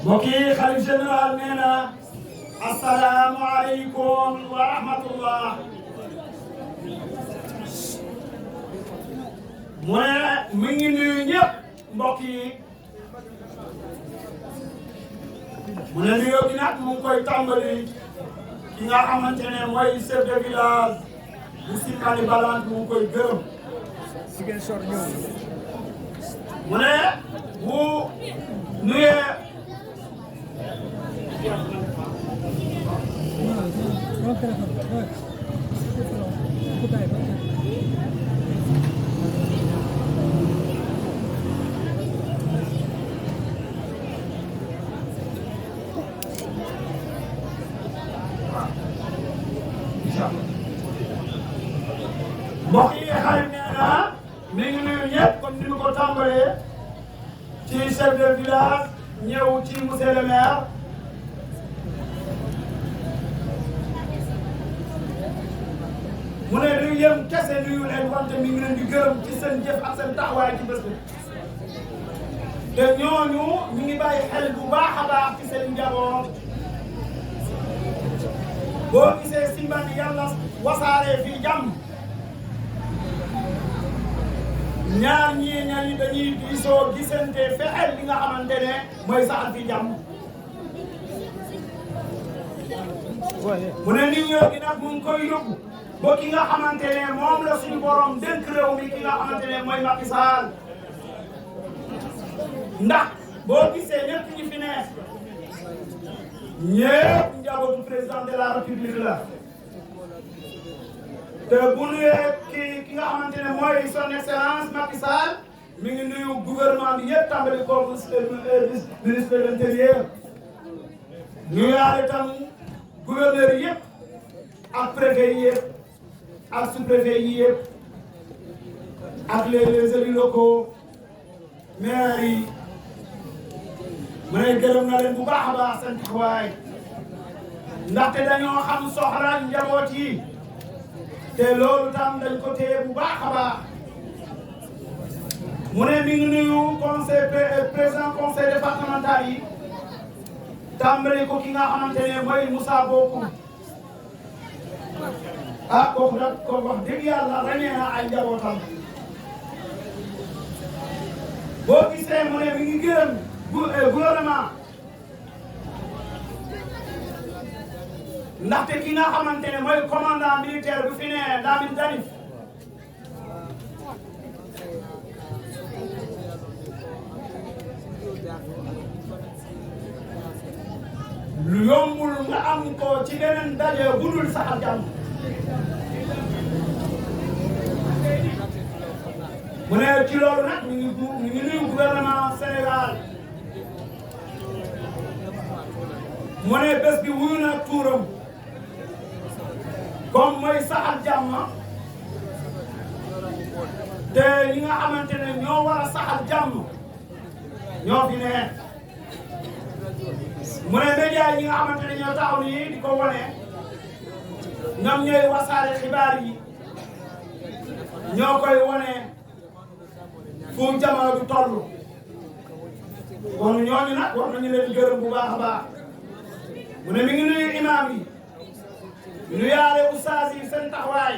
mbokki xalif général nee na asalaamualeykum wa rahmatullah. mu ne mi ngi nuyu ñëpp mbokk yi. mu ne nuyoo gi nag mu ngi koy tàmbali ki nga xamante ne mooy chef de village bu Simbani Balante mu ngi koy gërëm. mu ne bu nuyee mbokk yi xarit nee na mi ngi nuyu ñëpp comme ni ñu ko tàmbalee ci chef de village ñëw ci monsieur le maire. mu ne du yem kese nuyu leen wante mi ngi leen di gërëm ci seen jëf ak seen taxawaay ci bés bi. te ñooñu ñu ngi bàyyi xel bu baax a baax ci seen njaboot. boo gisee Simbani yàlla wasaaree fii jàmm. ñaar ñii ñaari dañuy diisoo gisante fexeel li nga xamante ne mooy saxal fi jàmm. mu ne nit ñoo gi nag mu ngi koy yóbbu ba ki nga xamante ne moom la suñu borom dénk réew mi ki nga xamante ne mooy Macky Sall. ndax boo gisee ñëpp ñi fi ne ñëpp njabootu président de la république la. te bu nuyee ki nga xamante ne mooy son excellence Macky Sall mi ngi nuyu gouvernement bi yëpp tàmbali ko ministre de l'intérieur. nuyaale tam gouverneur yi yëpp ak préfet yi yëpp ak sous-préfet yi yëpp ak les élus locaux maires yi. mu ne gërëm na leen bu baax a baax seen taxawaay ndaxte dañoo xam soxla njaboot yi. te loolu tam dañ ko téye bu baax a baax. mu ne mi ngi nuyu président conseil départemental yi tàmbali ko ki nga xamante ne mooy Moussa Bokoum. ah kooku nag ko wax dëgg yàlla ràññee na ay njabootam. boo gisee mu ne mi ngi gërëm gouvernement. ndaxte ki nga xamante ne mooy commandant militaire bu fi ne Lamine Danif. lu yombul nga am ko ci beneen daje bu dul saxal jàmm. mu ne ci loolu nag ñu ngi nuyu gouvernement Sénégal. mu ne bés bi wuyu na tuuram. comme mooy saxal jàmm te ñi nga xamante ne ñoo war a saxal jàmm ñoo fi ne. mu ne média yi ñi nga xamante ne ñoo taxaw nii di ko wane ñoom ñooy wasaare xibaar yi ñoo koy wane fu jamono du toll. kon ñooñu nag war nañu leen gërëm bu baax a baax. mu ne mi ngi nuyu imam yi. ñu yaale ustaas yi seen taxawaay.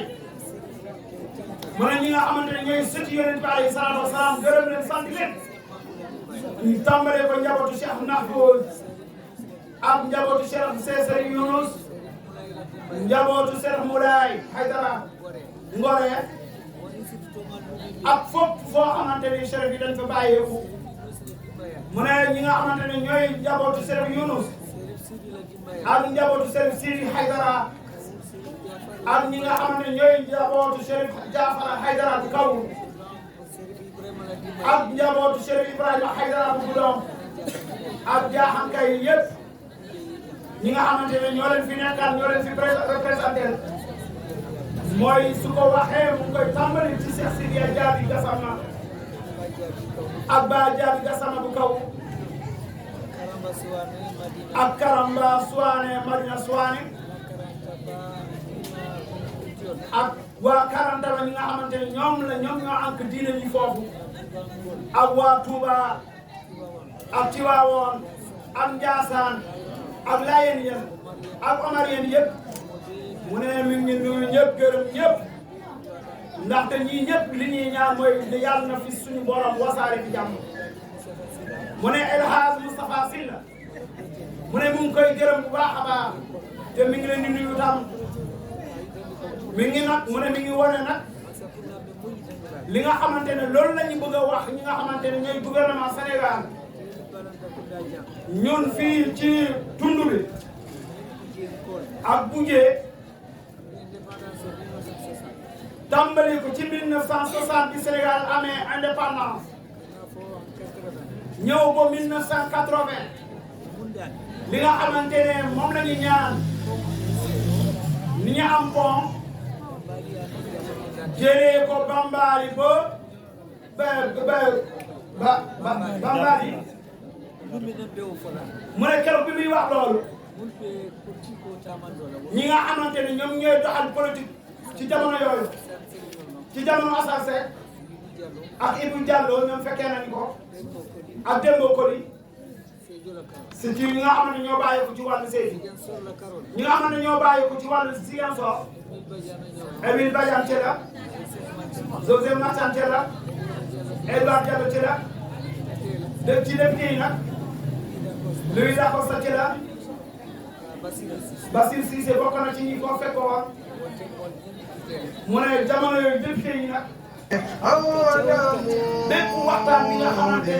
mu ne ñi nga xamante ne ñooy sëti yonent bi alayhi salaatu wa salaam gërëm leen sant leen. ñu tàmbalee ko njabootu Cheikh Nahfouz ak njabootu Cheikh Seyseri Yunus njabootu Cheikh Moulay Haydara Ngore ak fopp foo xamante ni chérif yi dañ fa bàyyeeku. mu ne ñi nga xamante ne ñooy njabootu Cheikh Yunus ak njabootu Cheikh Sidi Haydara ak ñi nga xam ne ñooy njabootu Chérif Jaafar Haydara bu kaw ak njabootu Chérif Ibrahima Haydara bu Goudomp ak jaaxanka yi yëpp ñi nga xamante ne ñoo leen fi nekkal ñoo leen fi représenté mooy su ko waxee mu ngi koy tàmbali ci Cheikh Sidiya Jaabi Gassama ak Ba Jaabi Gassama bu kaw ak Karamba Suwane Madina Suwane ak waa Karantaba ñi nga xamante ne ñoom ñoo ànk diine ñi foofu ak waa Touba ak Tiwaawoon ak Njaasaan ak Laayeen yéen ak Omar yéen yëpp mu ne mi ngi nuyu ñëpp gërëm ñëpp ndaxte ñii ñëpp li ñuy ñaan mooy yàlla na fi suñu borom wasaare fi jàmm mu ne El Hadj Moustapha Sylla mu ne mu ngi koy gërëm bu baax a baax te mi ngi leen di nuyu tam mi ngi nag mu ne mi ngi wane nag li nga xamante ne loolu la ñu bëgg a wax ñi nga xamante ne ñooy gouvernement Sénégal ñun fii ci tund bi ak Bujee tàmbali ko ci 1960 bi Sénégal amee indépendance ñëw ba 1980 li nga xamante ne moom la ñu ñaan ni ñu am pont jëlee ko Bambali Bambali mu ne keroog bi muy wax loolu ñi nga xamante ne ñoom ñooy doxal politique ci jamono yooyu ci jamono Assane Seck ak Ibou Diallo ñoom fekkee nañu ko ak Demba Koli si ci ñi nga xam ne ñoo bàyyi ko ci wàllu Sédhiou ñi nga xam ne ñoo bàyyi ko ci wàllu Ziguinchor Émile Badiane Thiela José Martin Thiela Edouard Diallo Thiela de ci député yi nag Louis Dacosta Thiela Bassirou Cissé bokk na ci ñi ko fekkoon mu ne jamono yooyu député yi nag bépp waxtaan bi nga xamante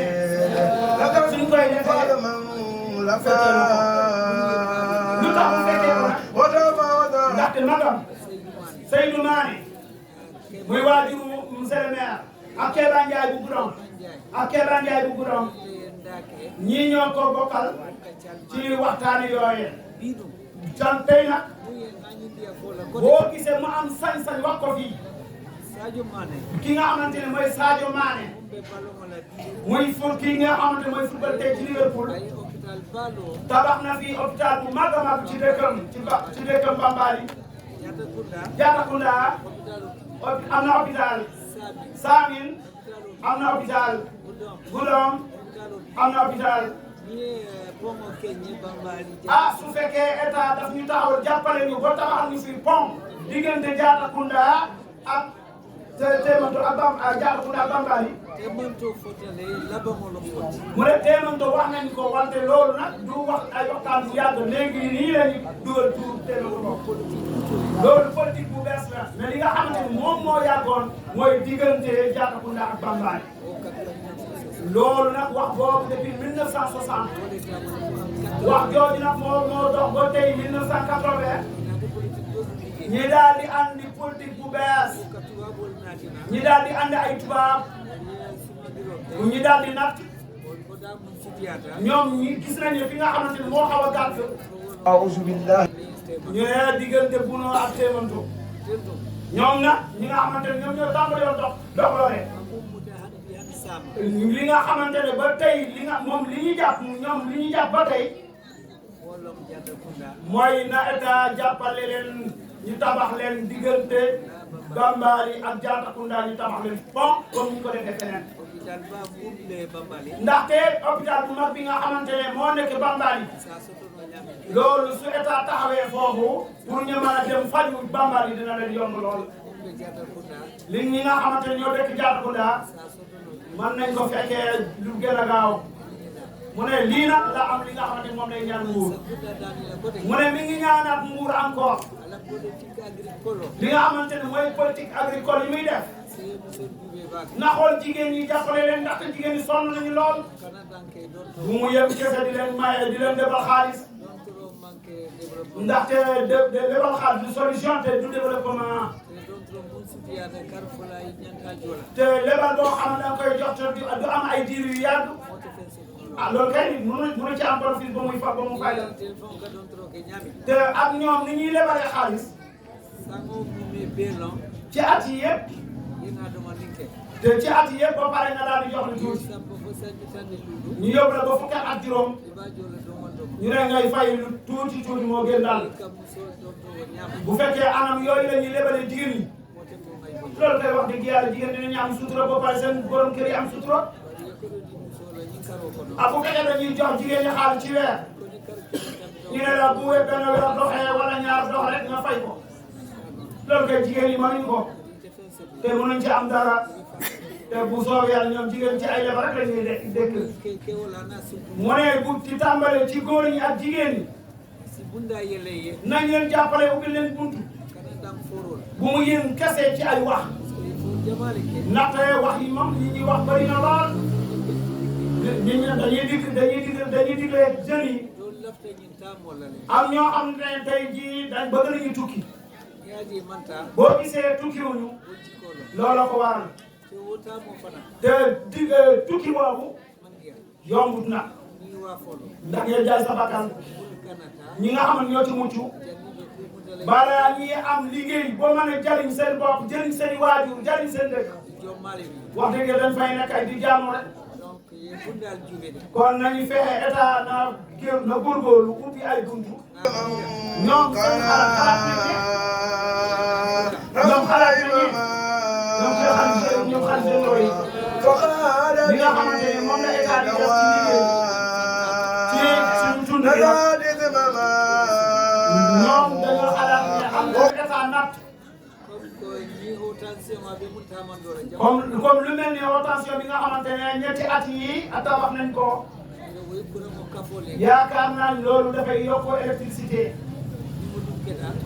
ne suñ koy defee lu tax mu fekkee ko nag ndaxte magam Seydou Mané muy waajuru monsieur le maire ak Kéba Ndiaye bu Goudomp ak Kéba Ndiaye bu Goudomp ñii ñoo ko bokkal ci waxtaani yooye can tey nag boo gisee mu am sañ-sañ wax ko fii ki nga xamante ne mooy Sadio Mané muy ki nga xamante ne mooy football tey ci Liverpool tabax na fii hôpital bu mag a mag ci dëkkam Bambali Diatakunda am na hôpital Samin am na hôpital Goudomp am na hôpital su fekkee état daf ñu taxaw jàppale ñu ba tabaxal ñu fi pont diggante Diatakunda ak Téemanto ak Diatakunda ak Bambali mu ne Téemanto wax nañ ko wante loolu nag du wax ay waxtaan bu yàgg léegi nii lañu dugal tur Téemanto loolu politique bu bees la mais li nga xamante ni moom moo yàggoon mooy diggante Diatakunda ak Bambali loolu nag wax boobu depuis 1960 wax jooju nag moo dox ba tey 1980 ñi daal di andi politique bu bees ñi daal di andi ay tubaab ñi daal di natt ñoom ñi gis nañu fi nga xamante ni moo xaw a gàtt. A'uuzu billahi. ñu ne diggante Buno ak Téemanto ñoom nag ñi nga xamante ne ñoom ñoo tàmbali yoon dox loole li nga xamante ne ba tey li ñu jàpp ba tey mooy na état jàppale leen ñu tabax leen diggante Bambali ak Diatakunda ñu tabax leen pont comme ñu ko defee feneen ndaxte hôpital bu mag bi nga xamante ne moo nekk Bambali loolu su état taxawee foofu pour ñu mën a dem faju Bambali dina leen yomb lool li ñi nga xamante ne ñoo dëkk Diatakunda mën nañ ko fekkee lu gën a gaaw mu ne lii nag la am li nga xamante moom lay ñaan nguur mu ne mi ngi ñaanaat nguur encore li nga xamante ne mooy politique agricole yi muy def na xool jigéen ñi jàppale leen ndaxte jigéen ñi sonn nañu lool bu mu yem kese di leen maye di leen defal xaalis ndaxte defal xaalis du solution te du développement te lebal boo xam ne da nga koy jox te du am ay diir yu yàgg loolu kay mënu ci am profit ba muy fay la te ak ñoom ni ñuy lebalee xaalis ci at yi yëpp te ci at yi yëpp ba pare nga daal di jox lu tuuti ñu yóbbu la ba fukki at ak juróom ñu ne ngay fay lu tuuti moo gën daal bu fekkee anam yooyu la ñuy lebalee jigéen ñi loolu kay wax dëgg yàlla jigéen dinañu am sutura ba pare seen borom kër yi am sutura ah bu fekkee dañuy jox jigéen ñi xaalis ci weer ñu ne la bu wér benn weer doxee wala ñaar dox rek nga fay ko loolu kay jigéen yi mënuñ ko te mënuñ ci am dara te bu soobee yàlla ñoom jigéen ci ay leba rek la ñuy dëkk mu ne bu ci tàmbalee ci góor ñi ak jigéen ñi nañ leen jàppale ubbi leen buntu bu mu yéen kese ci ay wax ndaxte wax yi moom li ñuy wax bëri na lool nit ñi dañuy digle jeunes yi am ñoo xam ne tey jii dañ bëgg nañu tukki boo gisee tukki wuñu looloo ko waral te tukki boobu yombut na ndax ngeen jaay sa bakkan ñi nga xam ne ñoo ci mucc balaa ñi am liggéey boo mën a jariñ seen bopp jariñ seen waajur jariñ seen dëkk wax dëgg dañ fay nekk ay di jaamu rek kon nañu fexe état na góorgóorlu ubbi ay buntu ñoom seen xalaat ñoom xalaat nañu ñoom xalaat yi li nga xamante ne moom la état di def ci liggéey ci suñu tund bi ñoom dañoo xalaat ne am na état natt comme lu mel ni rotation bi nga xamante ne ñetti at yi ata wax nañ ko yaakaar naa ne loolu dafay yokk électricité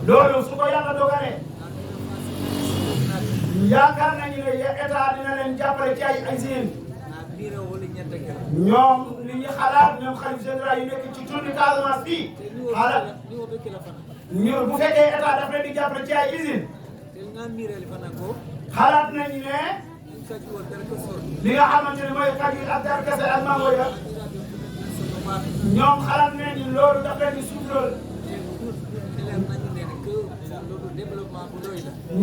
loolu su ko yàlla dogalee yaakaar nañu ne état dina leen jàppale ci ay usines ñoom li ñu xalaat ñoom xalif général yi nekk ci tund Casamance fii xalaat ñu bu fekkee état daf leen di jàppale ci ay usines xalaat nañu ne li nga xamante ne mooy Kajir ak Darkase ak Mangoya ñoom xalaat nañu loolu daf leen di suutural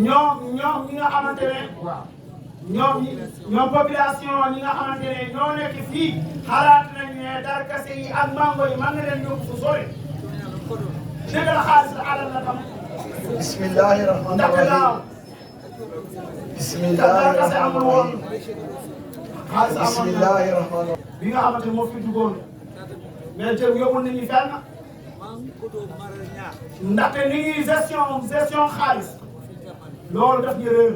ñoom ñi nga xamante ne ñoom population ñi nga xamante ne ñoo nekk fii xalaat nañu ne Darkase yi ak mango yi mën na leen yóbbu fu sore dëgg la xaalis la alal la tam bismillahi rahmani ndaxte laaw Darkase amul woon xaalis bismillahi rahmani bi nga xamante ne moo fi duggoon mais jël yóbbul nit ñi fenn ndaxte ni ñuy gestion xaalis loolu daf ñu réer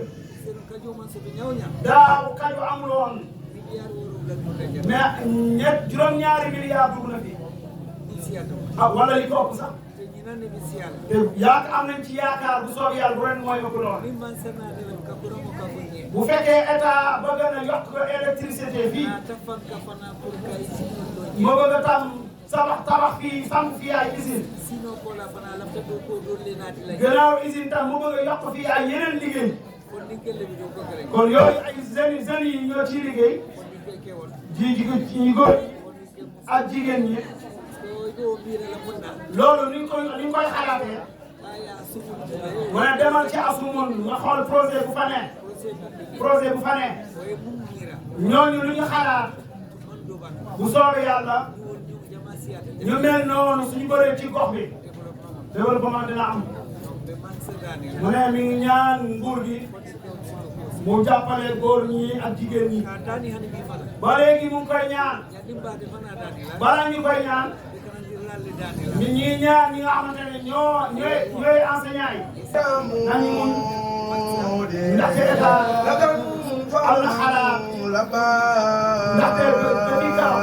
daaw kaju amul woon mais juróom-ñaari milliards dugg na fi ah wala li ko ëpp sax te am nañ ci yaakaar bu soobee yàlla bu ren mooy ëpp lool bu fekkee état bëgg na yokk électricité fii ma bëgg a tam tabax fii samp fii ay usine gannaaw usine tam mu bëgg a yokk fii ay yeneen liggéey kon yooyu ay jeunes yi ñoo ciy liggéey ñi góor ak jigéen ñi loolu ni ñu koy xalaatee wala demal ci asumoon nga xool projet bu fa ne ñooñu lu ñu xalaat bu soobee yàlla ñu mel noonu suñu bëree ci gox bi développement dina am mu ne mi ngi ñaan nguur gi mu jàppale góor ñi ak jigéen ñi ba léegi mu ngi koy ñaan bala ñu koy ñaan nit ñi ñaan ñi nga xamante ne ñooy enseignant yi nañu mun ndaxte état am na xalaat ndaxte depuis kaw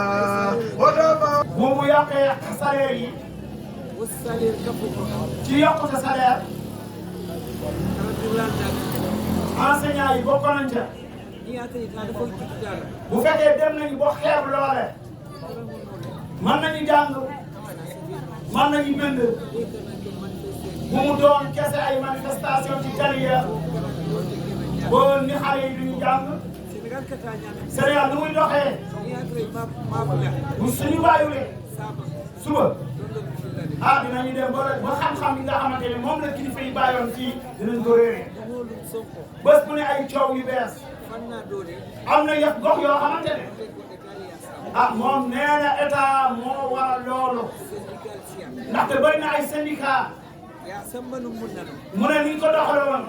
bu mu yokkee salaire yi ci yokkute salaire enseignant yi bokk nañ ca bu fekkee dem nañu ba xeeb loole mën nañu jàng mën nañu bind bu mu doon kese ay manifestation ci carrière boo ni xale yi duñu jàng Sénégal nu muy doxee bu suñu bàyyiwulee suba ah dinañu dem ba xam-xam yi nga xamante ne moom la kilifa yi bàyyoon fii dinañ ko réeré bés bu ne ay coow yu bees am na yëpp gox yoo xamante ne ah moom nee na état moo waral loolu ndaxte bëri na ay syndicat mu ne ni ñu ko doxale woon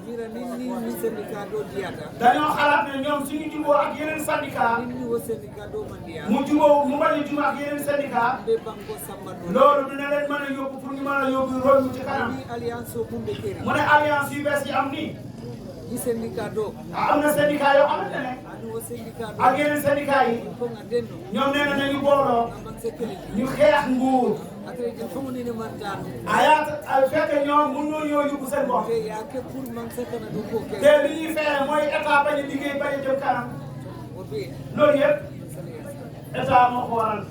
mira ni syndicat do diata dañoo xalaat ne ñoom suñu juboo ak yeneen syndicat ni wo syndicat do mandia mu juboo mu bañ a juboo ak yeneen syndicat be banko sambado loolu dina leen mën a yóbbu pour ñu mën a yóbbu réew mi ci kanam ni alliance o mumbe keri mu ne alliance yu bees yi am nii ni syndicat do am na syndicat yoo xamante ne ani wo syndicat do ak yeneen syndicat yi ko ngadendo ñoom nee na nañu booloo man sécurité ñu xeex nguur atre je fawni ni man tan ayaat ay fekk ñoom mun ñoo ñoo yóbbu seen bopp te ya ke pour man sekana do ko ke te li ñuy fexe mooy état bañ a liggéey bañ a jëm kanam o be loolu yëpp état moo ko waral